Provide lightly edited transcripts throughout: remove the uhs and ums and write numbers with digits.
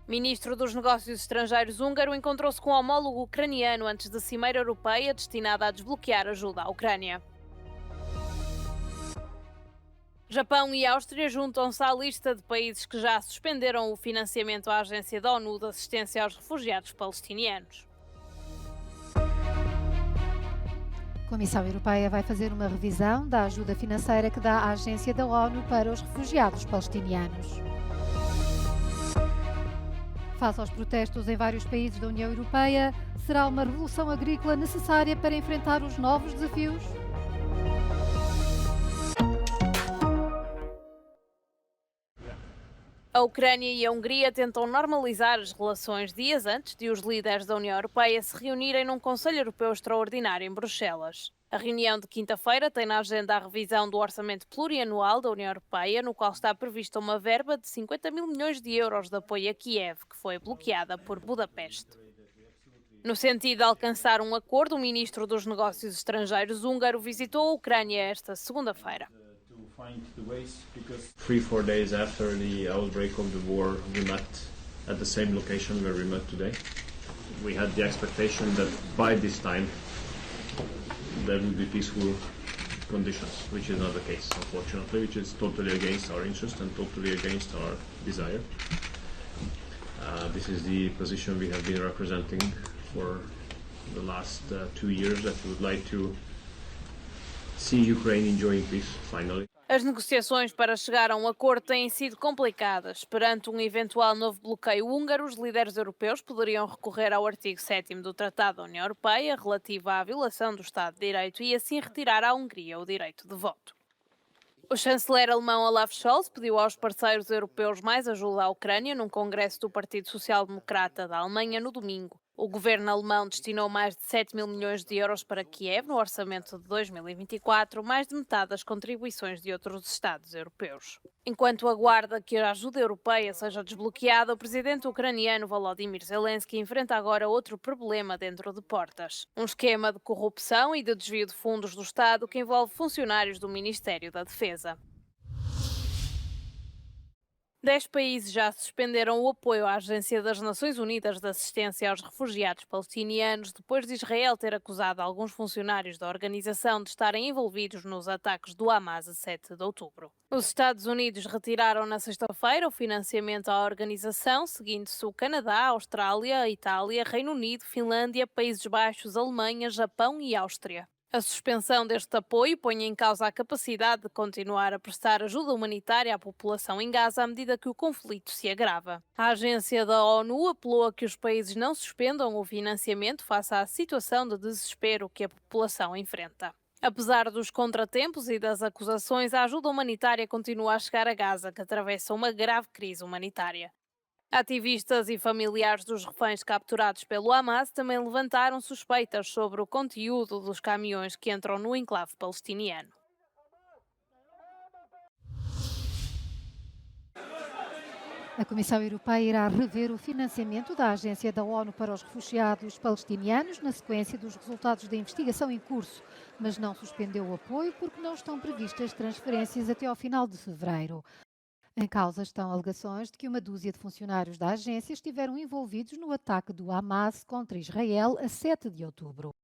Ministro dos Negócios Estrangeiros húngaro encontrou-se com o homólogo ucraniano antes da cimeira europeia destinada a desbloquear ajuda à Ucrânia. Japão e Áustria juntam-se à lista de países que já suspenderam o financiamento à Agência da ONU de Assistência aos Refugiados Palestinianos. A Comissão Europeia vai fazer uma revisão da ajuda financeira que dá à Agência da ONU para os refugiados palestinianos. Face aos protestos em vários países da União Europeia, será uma revolução agrícola necessária para enfrentar os novos desafios? A Ucrânia e a Hungria tentam normalizar as relações dias antes de os líderes da União Europeia se reunirem num Conselho Europeu Extraordinário em Bruxelas. A reunião de quinta-feira tem na agenda a revisão do orçamento plurianual da União Europeia, no qual está prevista uma verba de 50 mil milhões de euros de apoio a Kiev, que foi bloqueada por Budapeste. No sentido de alcançar um acordo, o ministro dos Negócios Estrangeiros húngaro visitou a Ucrânia esta segunda-feira. 3-4 days after the outbreak of the war, we met at the same location where we met today. We had the expectation that by this time there would be peaceful conditions, which is not the case, unfortunately, which is totally against our interest and totally against our desire. This is the position we have been representing for the last 2 years, that we would like to see Ukraine enjoying peace, finally. As negociações para chegar a um acordo têm sido complicadas. Perante um eventual novo bloqueio húngaro, os líderes europeus poderiam recorrer ao artigo 7º do Tratado da União Europeia, relativo à violação do Estado de Direito, e assim retirar à Hungria o direito de voto. O chanceler alemão Olaf Scholz pediu aos parceiros europeus mais ajuda à Ucrânia num congresso do Partido Social Democrata da Alemanha no domingo. O governo alemão destinou mais de 7 mil milhões de euros para Kiev no orçamento de 2024, mais de metade das contribuições de outros Estados europeus. Enquanto aguarda que a ajuda europeia seja desbloqueada, o presidente ucraniano Volodymyr Zelensky enfrenta agora outro problema dentro de portas. Um esquema de corrupção e de desvio de fundos do Estado que envolve funcionários do Ministério da Defesa. 10 países já suspenderam o apoio à Agência das Nações Unidas de Assistência aos Refugiados Palestinianos depois de Israel ter acusado alguns funcionários da organização de estarem envolvidos nos ataques do Hamas a 7 de outubro. Os Estados Unidos retiraram na sexta-feira o financiamento à organização, seguindo-se o Canadá, Austrália, Itália, Reino Unido, Finlândia, Países Baixos, Alemanha, Japão e Áustria. A suspensão deste apoio põe em causa a capacidade de continuar a prestar ajuda humanitária à população em Gaza à medida que o conflito se agrava. A agência da ONU apelou a que os países não suspendam o financiamento face à situação de desespero que a população enfrenta. Apesar dos contratempos e das acusações, a ajuda humanitária continua a chegar a Gaza, que atravessa uma grave crise humanitária. Ativistas e familiares dos reféns capturados pelo Hamas também levantaram suspeitas sobre o conteúdo dos caminhões que entram no enclave palestiniano. A Comissão Europeia irá rever o financiamento da Agência da ONU para os Refugiados Palestinianos na sequência dos resultados da investigação em curso, mas não suspendeu o apoio porque não estão previstas transferências até ao final de fevereiro. Em causa estão alegações de que uma dúzia de funcionários da agência estiveram envolvidos no ataque do Hamas contra Israel a 7 de outubro.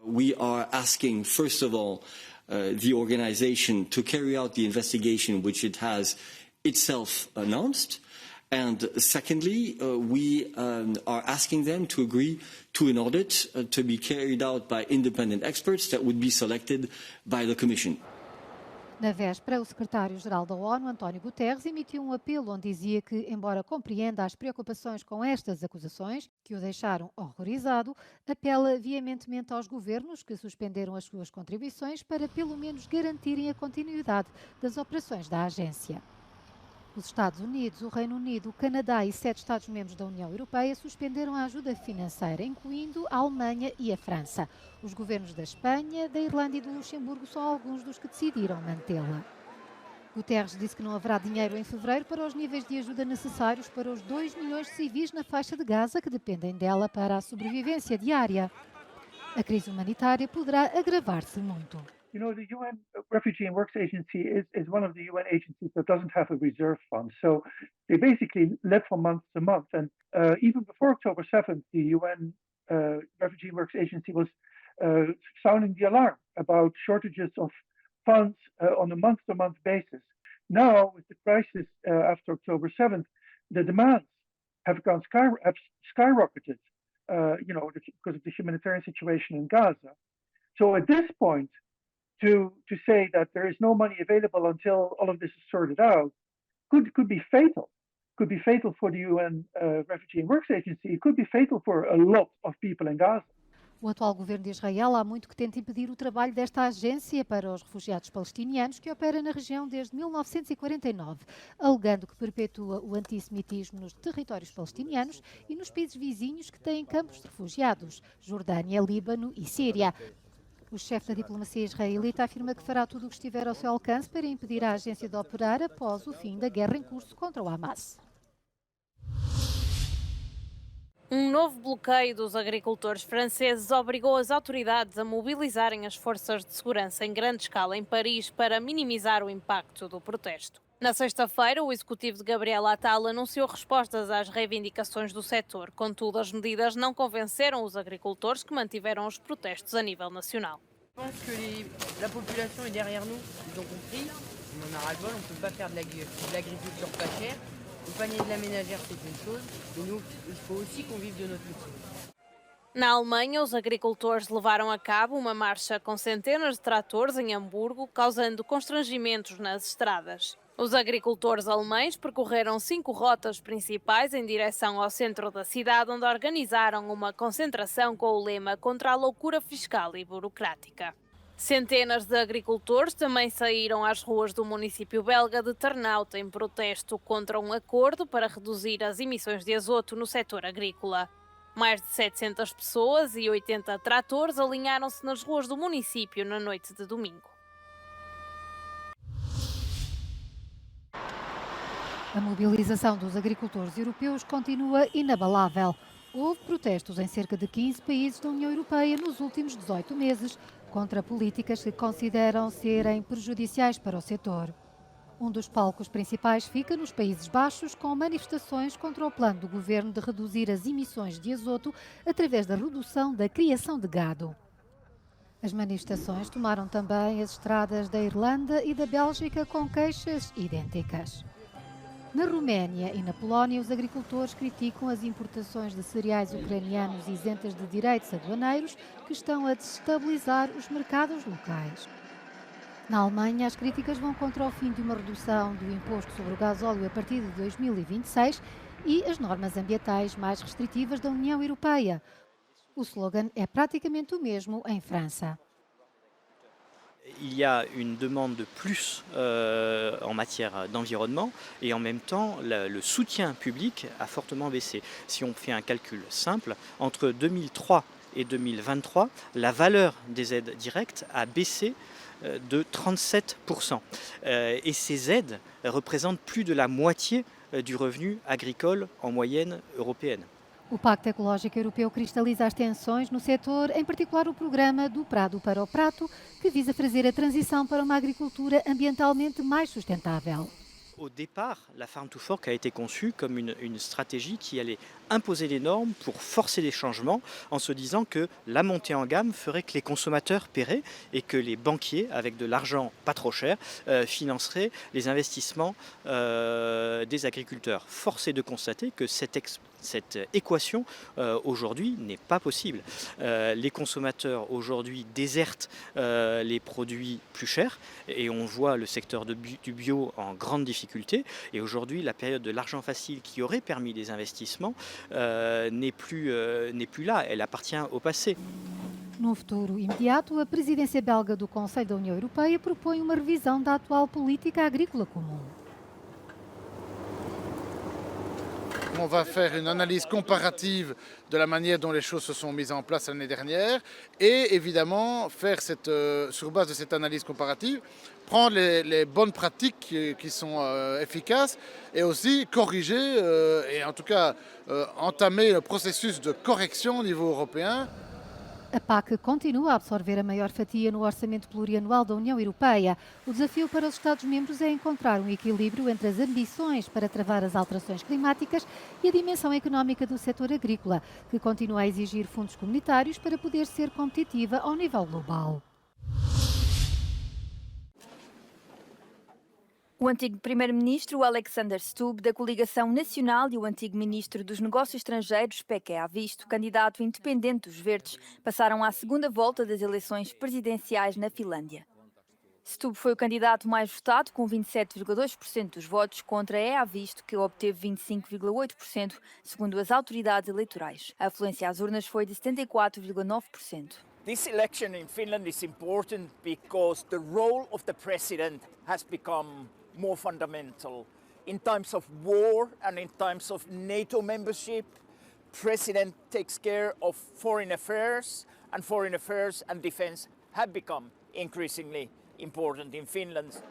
We are asking, first of all, the organization to carry out the investigation which it has itself announced. And secondly, we are asking them to agree to an audit to be carried out by independent experts that would be selected by the Commission. Na véspera, o secretário-geral da ONU, António Guterres, emitiu um apelo onde dizia que, embora compreenda as preocupações com estas acusações, que o deixaram horrorizado, apela veementemente aos governos que suspenderam as suas contribuições para, pelo menos, garantirem a continuidade das operações da agência. Os Estados Unidos, o Reino Unido, o Canadá e 7 Estados-membros da União Europeia suspenderam a ajuda financeira, incluindo a Alemanha e a França. Os governos da Espanha, da Irlanda e do Luxemburgo são alguns dos que decidiram mantê-la. Guterres disse que não haverá dinheiro em fevereiro para os níveis de ajuda necessários para os 2 milhões de civis na faixa de Gaza que dependem dela para a sobrevivência diária. A crise humanitária poderá agravar-se muito. You know, the UN Refugee and Works Agency is one of the UN agencies that doesn't have a reserve fund. So they basically live from month to month. And even before October 7th, the UN Refugee and Works Agency was sounding the alarm about shortages of funds on a month-to-month basis. Now, with the crisis after October 7th, the demands have skyrocketed, because of the humanitarian situation in Gaza. So at this point, to say that there is no money available until all of this is sorted out could be fatal. Could be fatal for the UN Refugee and Works Agency. It could be fatal for a lot of people in Gaza. O atual governo de Israel há muito que tenta impedir o trabalho desta agência para os refugiados palestinianos que opera na região desde 1949, alegando que perpetua o antissemitismo nos territórios palestinianos e nos países vizinhos que têm campos de refugiados, Jordânia, Líbano e Síria. O chefe da diplomacia israelita afirma que fará tudo o que estiver ao seu alcance para impedir a agência de operar após o fim da guerra em curso contra o Hamas. Um novo bloqueio dos agricultores franceses obrigou as autoridades a mobilizarem as forças de segurança em grande escala em Paris para minimizar o impacto do protesto. Na sexta-feira, o executivo de Gabriel Attal anunciou respostas às reivindicações do setor. Contudo, as medidas não convenceram os agricultores que mantiveram os protestos a nível nacional. Je pense que la population est derrière nous, ils ont compris, on en a ras-le-bol, on ne peut pas faire de l'agriculture pas chère. O panier de la ménagère, c'est une chose, mais nous, il faut aussi qu'on vive de notre métier. Na Alemanha, os agricultores levaram a cabo uma marcha com centenas de tratores em Hamburgo, causando constrangimentos nas estradas. Os agricultores alemães percorreram 5 rotas principais em direção ao centro da cidade, onde organizaram uma concentração com o lema contra a loucura fiscal e burocrática. Centenas de agricultores também saíram às ruas do município belga de Ternhout em protesto contra um acordo para reduzir as emissões de azoto no setor agrícola. Mais de 700 pessoas e 80 tratores alinharam-se nas ruas do município na noite de domingo. A mobilização dos agricultores europeus continua inabalável. Houve protestos em cerca de 15 países da União Europeia nos últimos 18 meses, contra políticas que consideram serem prejudiciais para o setor. Um dos palcos principais fica nos Países Baixos, com manifestações contra o plano do governo de reduzir as emissões de azoto através da redução da criação de gado. As manifestações tomaram também as estradas da Irlanda e da Bélgica com queixas idênticas. Na Roménia e na Polónia, os agricultores criticam as importações de cereais ucranianos isentas de direitos aduaneiros que estão a desestabilizar os mercados locais. Na Alemanha, as críticas vão contra o fim de uma redução do imposto sobre o gasóleo a partir de 2026 e as normas ambientais mais restritivas da União Europeia. O slogan é praticamente o mesmo em França. Il y a une demande de plus en matière d'environnement et en même temps le soutien public a fortement baissé. Si on fait un calcul simple, entre 2003 et 2023, la valeur des aides directes a baissé de 37%. Et ces aides représentent plus de la moitié du revenu agricole en moyenne européenne. O Pacto Ecológico Europeu cristaliza as tensões no setor, em particular o programa Do Prado para o Prato, que visa fazer a transição para uma agricultura ambientalmente mais sustentável. Au départ, la Farm to Fork a été conçue comme une stratégie qui allait imposer des normes pour forcer les changements en se disant que la montée en gamme ferait que les consommateurs paieraient et que les banquiers, avec de l'argent pas trop cher, financeraient les investissements des agriculteurs. Force est de constater que cette équation aujourd'hui n'est pas possible. Les consommateurs aujourd'hui désertent les produits plus chers et on voit le secteur du bio en grande difficulté. Et aujourd'hui, la période de l'argent facile qui aurait permis des investissements n'est plus là, elle appartient au passé. No futuro imediato, a presidência belga do Conselho da União Europeia propõe uma revisão da atual política agrícola comum. On va faire une analyse comparative de la manière dont les choses se sont mises en place l'année dernière et évidemment faire sur base de cette analyse comparative, prendre les bonnes pratiques qui sont efficaces et aussi corriger et en tout cas entamer le processus de correction au niveau européen. A PAC continua a absorver a maior fatia no orçamento plurianual da União Europeia. O desafio para os Estados-membros é encontrar um equilíbrio entre as ambições para travar as alterações climáticas e a dimensão económica do setor agrícola, que continua a exigir fundos comunitários para poder ser competitiva ao nível global. O antigo primeiro-ministro Alexander Stubb, da Coligação Nacional, e o antigo ministro dos Negócios Estrangeiros, Pekka Haavisto, candidato independente dos Verdes, passaram à segunda volta das eleições presidenciais na Finlândia. Stubb foi o candidato mais votado, com 27,2% dos votos, contra Haavisto, que obteve 25,8%, segundo as autoridades eleitorais. A afluência às urnas foi de 74,9%. This election in Finland is important because the role of the president has become more fundamental. In times of war and in times of NATO membership, president takes care of foreign affairs and defense have become increasingly important in Finland.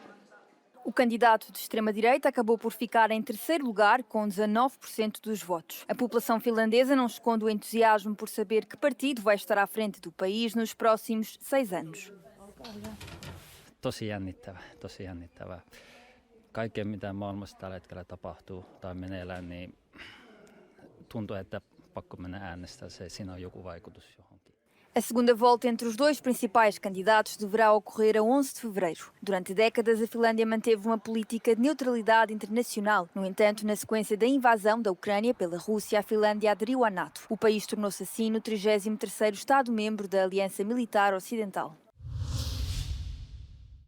O candidato de extrema-direita acabou por ficar em terceiro lugar, com 19% dos votos. A população finlandesa não esconde o entusiasmo por saber que partido vai estar à frente do país nos próximos 6 anos. Tosi jännittävää. Kaikkea mitä maailmassa tällä hetkellä tapahtuu tai meneillään, niin tuntuu, että pakko mennä äänestää. Siinä on joku vaikutus johonkin. A segunda volta entre os dois principais candidatos deverá ocorrer a 11 de fevereiro. Durante décadas, a Finlândia manteve uma política de neutralidade internacional. No entanto, na sequência da invasão da Ucrânia pela Rússia, a Finlândia aderiu à NATO. O país tornou-se assim no 33º Estado-membro da Aliança Militar Ocidental.